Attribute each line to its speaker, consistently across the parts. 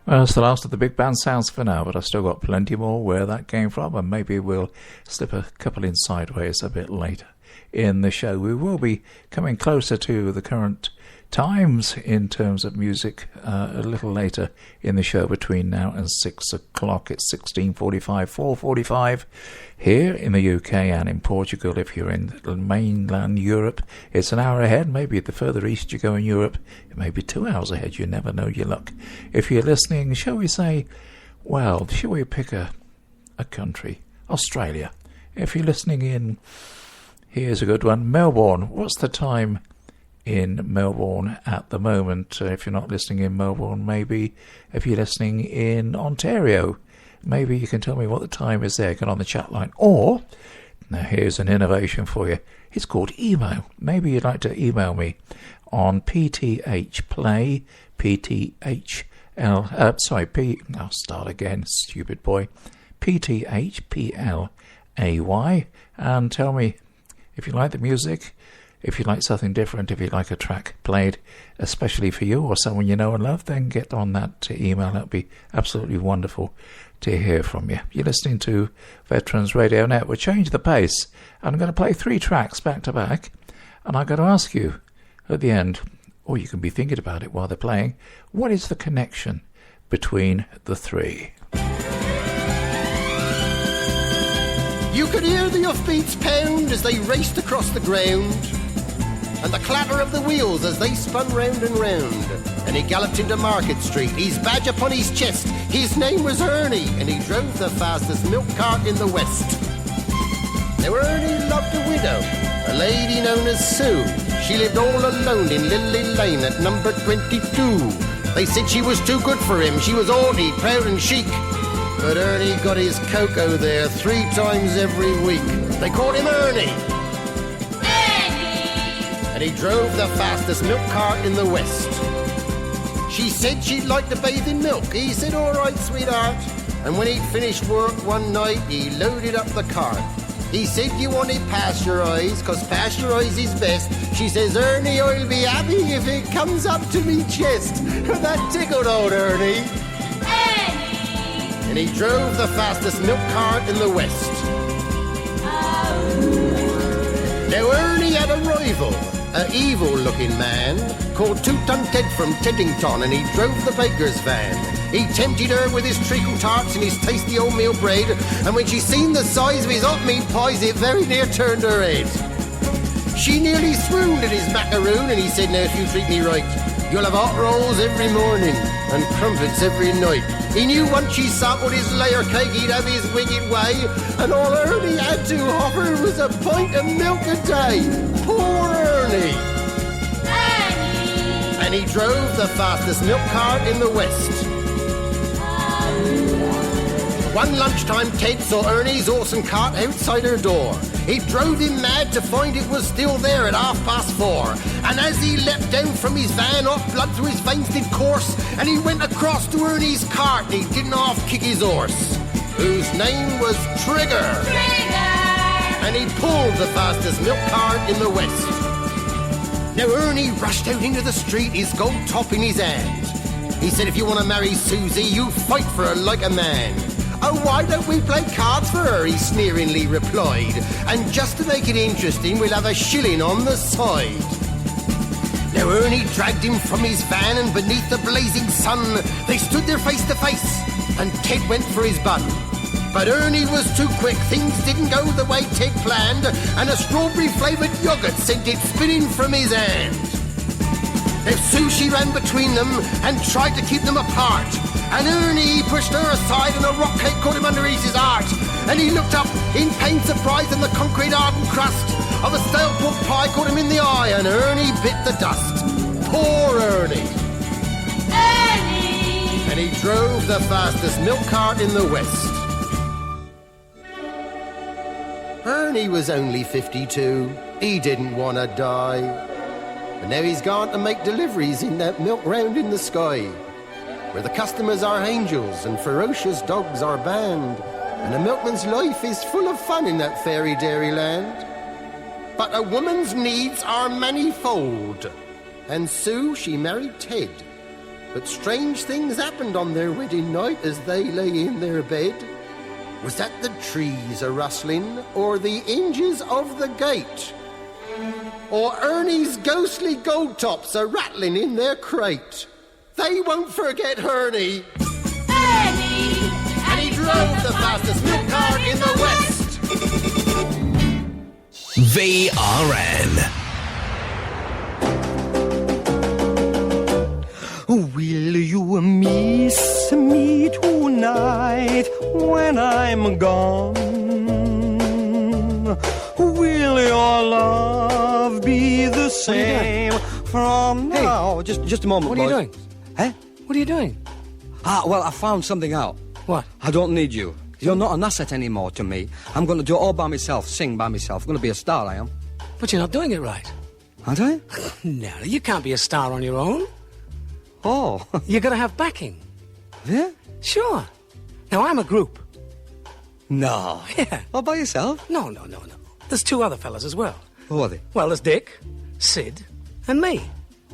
Speaker 1: Well, it's the last of the big band sounds for now, but I've still got plenty more where that came from, and maybe we'll slip a couple in sideways a bit later in the show. We will be coming closer to the current times in terms of music a little later in the show, between now and 6 o'clock. It's 16:45, 4:45 here in the UK, and in Portugal, if you're in mainland Europe, it's an hour ahead. Maybe the further east you go in Europe, it may be 2 hours ahead. You never know your luck. If you're listening, shall we say, well, shall we pick a country? Australia. If you're listening in, here's a good one, Melbourne. What's the time in Melbourne at the moment? If you're not listening in Melbourne, maybe if you're listening in Ontario, maybe you can tell me what the time is there. Get on the chat line. Or, now here's an innovation for you. It's called email. Maybe you'd like to email me on PTHplay, I'll start again, stupid boy, PTHplay, and tell me if you like the music, if you like something different, if you like a track played especially for you or someone you know and love, then get on that email. That would be absolutely wonderful to hear from you. You're listening to Veterans Radio Net. We'll change the pace. I'm going to play 3 tracks back to back, and I'm going to ask you at the end, or you can be thinking about it while they're playing, what is the connection between the 3?
Speaker 2: You could hear the offbeats pound as they raced across the ground, and the clatter of the wheels as they spun round and round. And he galloped into Market Street, his badge upon his chest. His name was Ernie, and he drove the fastest milk cart in the West. Now Ernie loved a widow, a lady known as Sue. She lived all alone in Lily Lane at number 22. They said she was too good for him. She was haughty, proud and chic. But Ernie got his cocoa there 3 times every week. They called him Ernie. And he drove the fastest milk cart in the West. She said she'd like to bathe in milk. He said, all right, sweetheart. And when he'd finished work one night, he loaded up the cart. He said, you want it pasteurised, 'cause pasteurised is best. She says, Ernie, I'll be happy if it comes up to me chest. That tickled old Ernie. And he drove the fastest milk cart in the West. Now Ernie had a rival, an evil-looking man called Two-Ton Ted from Teddington, and he drove the baker's van. He tempted her with his treacle tarts and his tasty oatmeal bread, and when she seen the size of his hot meat pies, it very near turned her head. She nearly swooned at his macaroon, and he said, now if you treat me right, you'll have hot rolls every morning and crumpets every night. He knew once she sampled his layer cake, he'd have his wicked way, and all Ernie had to offer was a pint of milk a day. Poor Ernie! Ernie! And he drove the fastest milk cart in the West. One lunchtime, Ted saw Ernie's awesome cart outside her door. He drove him mad to find it was still there at 4:30. And as he leapt down from his van, hot blood through his veins did course, and he went across to Ernie's cart, and he didn't half kick his horse, whose name was Trigger. And he pulled the fastest milk cart in the West. Now Ernie rushed out into the street, his gold top in his hand. He said, if you want to marry Susie, you fight for her like a man. Oh, why don't we play cards for her, he sneeringly replied. And just to make it interesting, we'll have a shilling on the side. Now Ernie dragged him from his van, and beneath the blazing sun, they stood there face to face, and Ted went for his bun. But Ernie was too quick, things didn't go the way Ted planned, and a strawberry-flavoured yoghurt sent it spinning from his hand. Now Sue, she ran between them and tried to keep them apart, and Ernie pushed her aside, and a rock cake caught him underneath his heart. And he looked up in pained surprise, and the concrete hardened crust of a stale pork pie caught him in the eye, and Ernie bit the dust. Poor Ernie! Ernie! And he drove the fastest milk cart in the West. Ernie was only 52. He didn't want to die. And now he's gone to make deliveries in that milk round in the sky, where the customers are angels and ferocious dogs are banned, and a milkman's life is full of fun in that fairy dairy land. But a woman's needs are manifold, and Sue, she married Ted, But strange things happened on their wedding night as they lay in their bed. Was that the trees a-rustling, or the hinges of the gate? Or Ernie's ghostly gold tops a-rattling in their crate? They won't forget Ernie.
Speaker 3: Ernie!
Speaker 2: And he drove the fastest milk car in the West.
Speaker 4: VRN.
Speaker 5: Will you miss me tonight when I'm gone? Will your love be the same from now? Just a moment,
Speaker 6: What are you
Speaker 5: boys.
Speaker 6: doing?
Speaker 5: Eh?
Speaker 6: What are you doing?
Speaker 5: Well, I found something out.
Speaker 6: What?
Speaker 5: I don't need you. You're not an asset anymore to me. I'm going to do it all by myself, sing by myself. I'm going to be a star, I am.
Speaker 6: But you're not doing it right.
Speaker 5: Aren't I?
Speaker 6: No, you can't be a star on your own.
Speaker 5: Oh,
Speaker 6: You're going to have backing.
Speaker 5: yeah?
Speaker 6: Sure. Now, I'm a group.
Speaker 5: No.
Speaker 6: Yeah.
Speaker 5: All by yourself?
Speaker 6: No. There's two other fellas as well.
Speaker 5: Who are they?
Speaker 6: Well, there's Dick, Sid, and me.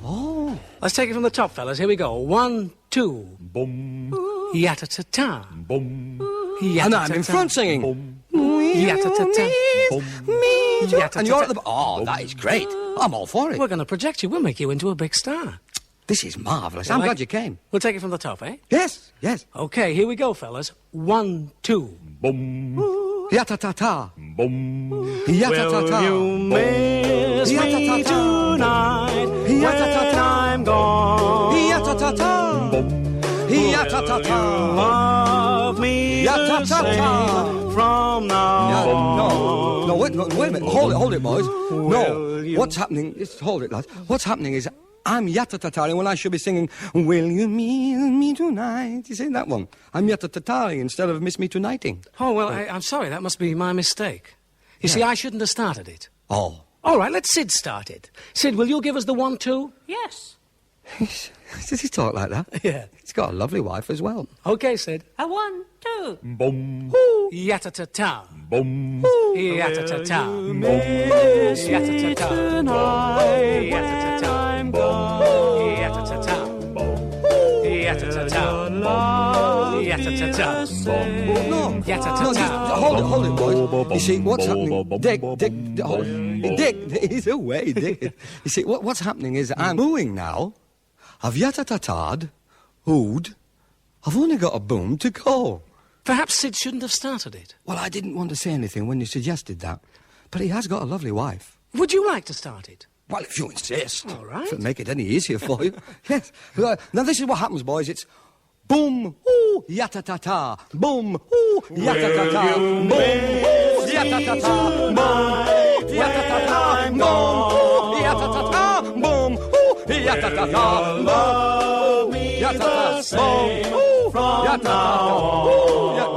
Speaker 5: Oh.
Speaker 6: Let's take it from the top, fellas. Here we go. 1, 2. Boom. Yatta-ta-ta. Boom.
Speaker 5: And I'm in front singing.
Speaker 6: Yatta-ta-ta.
Speaker 5: Me too.
Speaker 6: Yatta-ta-ta.
Speaker 5: And you're at the... Oh, that is great. I'm all for it.
Speaker 6: We're going to project you. We'll make you into a big star.
Speaker 5: This is marvellous.
Speaker 6: You
Speaker 5: I'm
Speaker 6: like-
Speaker 5: glad you came.
Speaker 6: We'll take it from the top, eh?
Speaker 5: Yes, yes.
Speaker 6: Okay, here we go, fellas. 1, 2.
Speaker 5: Yatta-ta-ta. Yatta-ta-ta.
Speaker 6: Miss me
Speaker 5: Yatta-ta-ta.
Speaker 6: tonight
Speaker 5: Yatta-ta-ta.
Speaker 6: when I'm gone.
Speaker 5: Yatta-ta-ta. Yatta-ta-ta.
Speaker 6: Love me the
Speaker 5: Yatta-ta-ta.
Speaker 6: same from now on.
Speaker 5: No, wait a minute. Hold it, boys.
Speaker 6: Will
Speaker 5: No,
Speaker 6: you-
Speaker 5: what's happening? Just hold it, lads. What's happening is I'm yatta-ta-taring when I should be singing, Will you miss me tonight? You see that one? I'm yatta-ta-taring instead of miss me tonighting.
Speaker 6: Oh, well, I'm sorry. That must be my mistake. You see, I shouldn't have started it.
Speaker 5: Oh.
Speaker 6: All right, let Sid start it. Sid, will you give us the 1, 2?
Speaker 3: Yes.
Speaker 5: Does he talk like that?
Speaker 6: Yeah.
Speaker 5: He's got a lovely wife as well.
Speaker 6: Okay, Sid.
Speaker 3: A 1, 2.
Speaker 6: Yatta-ta-ta.
Speaker 4: Boom.
Speaker 6: Yatta-ta-ta.
Speaker 3: Miss me
Speaker 6: Yatta-ta-ta.
Speaker 3: tonight
Speaker 6: Yatta-ta-ta.
Speaker 3: when I'm gone.
Speaker 6: Yatta-ta-ta. Yatta-ta-ta.
Speaker 3: Love
Speaker 6: Yatta-ta-ta.
Speaker 3: me the same.
Speaker 5: No,
Speaker 6: Yatta-ta-ta.
Speaker 5: no, just hold it, boys. You see, what's happening... Dick, he's away, Dick. You see, what's happening is I'm booing now. I've yatta-ta-ta'd, ooed. I've only got a boom to go.
Speaker 6: Perhaps Sid shouldn't have started it.
Speaker 5: Well, I didn't want to say anything when you suggested that, but he has got a lovely wife.
Speaker 6: Would you like to start it?
Speaker 5: Well, if you insist.
Speaker 6: All right.
Speaker 5: If it'll make it any easier for you. Yes. Now, this is what happens, boys. It's boom, ooh, yatta-ta-ta. Boom, ooh, yatta-ta-ta. Boom, ooh, yatta-ta-ta. Boom, ooh, yatta-ta-ta. Boom, ooh, yatta-ta-ta. Boom, ooh, yatta-ta-ta. Boom, ooh, yatta-ta-ta. Boom, ooh, yatta-ta-ta. Ooh, yeah.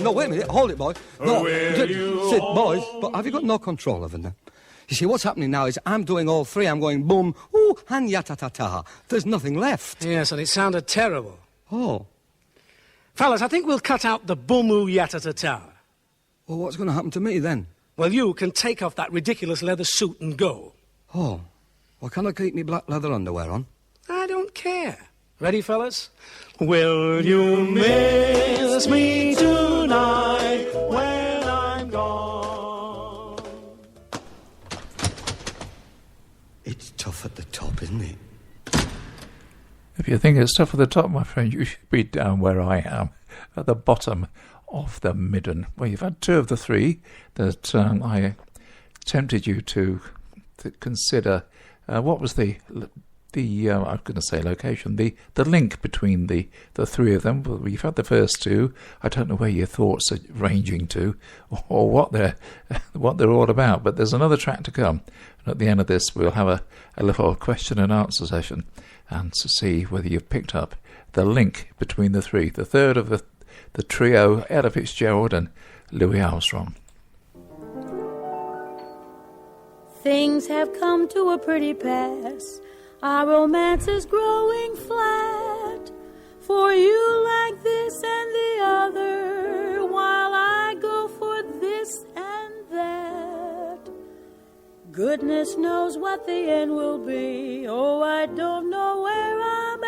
Speaker 5: No, wait a minute. Hold it, boys. No, sit, boys. But have you got no control over them? You see, what's happening now is I'm doing all three. I'm going boom, ooh, and yatta-ta-ta. There's nothing left.
Speaker 6: Yes, and it sounded terrible.
Speaker 5: Oh.
Speaker 6: Fellas, I think we'll cut out the boomoo yatta-ta-ta.
Speaker 5: Well, what's going to happen to me then?
Speaker 6: Well, you can take off that ridiculous leather suit and go.
Speaker 5: Oh. Well, can I keep me black leather underwear on?
Speaker 6: I don't care. Ready, fellas? Will you miss me tonight when I'm gone?
Speaker 5: It's tough at the top, isn't it?
Speaker 1: If you think it's tough at the top, my friend, you should be down where I am, at the bottom of the midden. Well, you've had two of the three that I tempted you to consider. What was the I was going to say location, the link between the three of them? Well, you've had the first two. I don't know where your thoughts are ranging to, or what they're all about. But there's another track to come, and at the end of this, we'll have a little question and answer session, and to see whether you've picked up the link between the three. The third of the trio, Ella Fitzgerald and Louis Armstrong.
Speaker 3: Things have come to a pretty pass. Our romance is growing flat. For you like this and the other, while I go for this and that. Goodness knows what the end will be. Oh, I don't know where I'm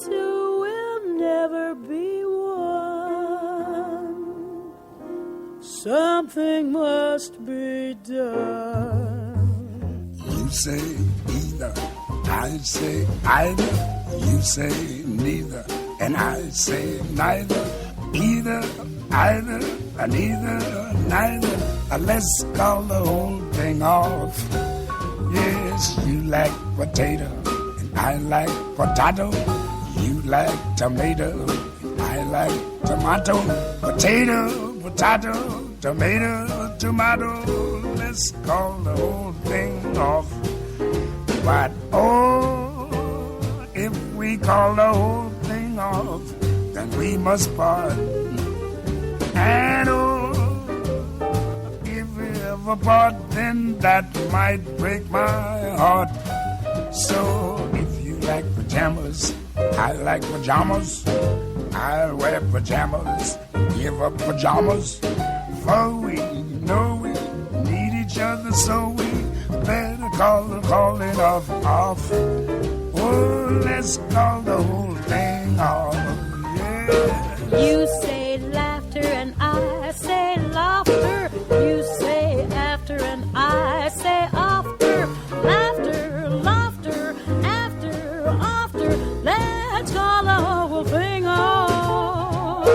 Speaker 3: two will never be one. Something must be done.
Speaker 7: You say either, I say either. You say neither, and I say neither. Either, either, neither, neither. Let's call the whole thing off. Yes, you like potato, and I like potato. You like tomato, I like tomato. Potato, potato, tomato, tomato. Let's call the whole thing off. But oh, if we call the whole thing off, then we must part. And oh, if we ever part, then that might break my heart. So if you like pajamas, I like pajamas. I'll wear pajamas, give up pajamas. For we know we need each other, so we better call it off. Oh, let's call the whole thing off. Yeah.
Speaker 3: You say laughter and I say laughter. You say after and I say after. Laughter, laughter, after. Let's call the whole thing off.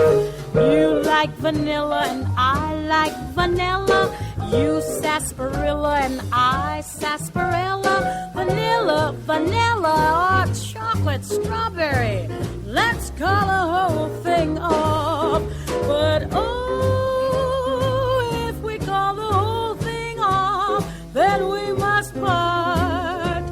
Speaker 3: You like vanilla and I like vanilla. You sarsaparilla and I sarsaparilla. Vanilla, vanilla, or chocolate strawberry. Let's call the whole thing off. But oh, if we call the whole thing off, then we must part.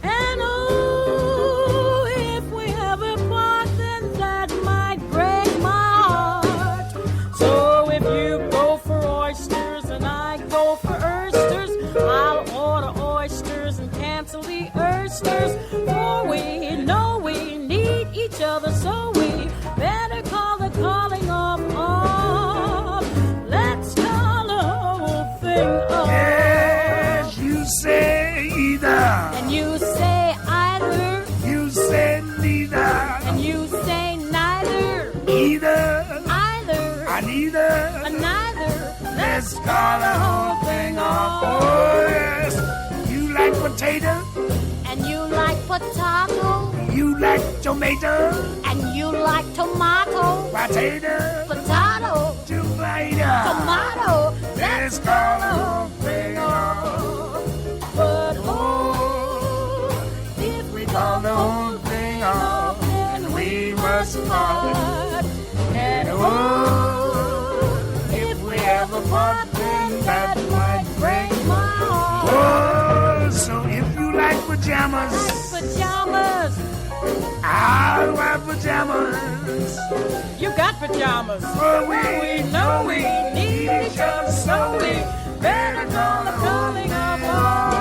Speaker 3: And oh, if we ever part, then that might break my heart. So if you go for oysters and I go for oysters, I'll order oysters and cancel the oysters. For we know we need each other, so we better call the calling off. Let's call the whole thing off.
Speaker 7: Yes, you say either,
Speaker 3: And you say either,
Speaker 7: you say neither,
Speaker 3: and you say neither,
Speaker 7: either,
Speaker 3: either,
Speaker 7: neither.
Speaker 3: neither.
Speaker 7: Let's call the whole thing off. Oh yes, you like potato,
Speaker 3: And you like potato,
Speaker 7: you like tomato,
Speaker 3: and you like tomato,
Speaker 7: potato,
Speaker 3: potato,
Speaker 7: tomato.
Speaker 3: tomato.
Speaker 7: Let's call the whole thing off.
Speaker 3: But oh, if we
Speaker 7: Call the whole thing off,
Speaker 3: then
Speaker 7: we must part.
Speaker 3: And
Speaker 7: Oh, if we ever part, then that might break
Speaker 3: my heart.
Speaker 7: Oh, so if you like pajamas,
Speaker 3: Pajamas,
Speaker 7: I'll wear pajamas.
Speaker 3: you got pajamas.
Speaker 7: For we
Speaker 3: know we need each other, so we better call the calling of all.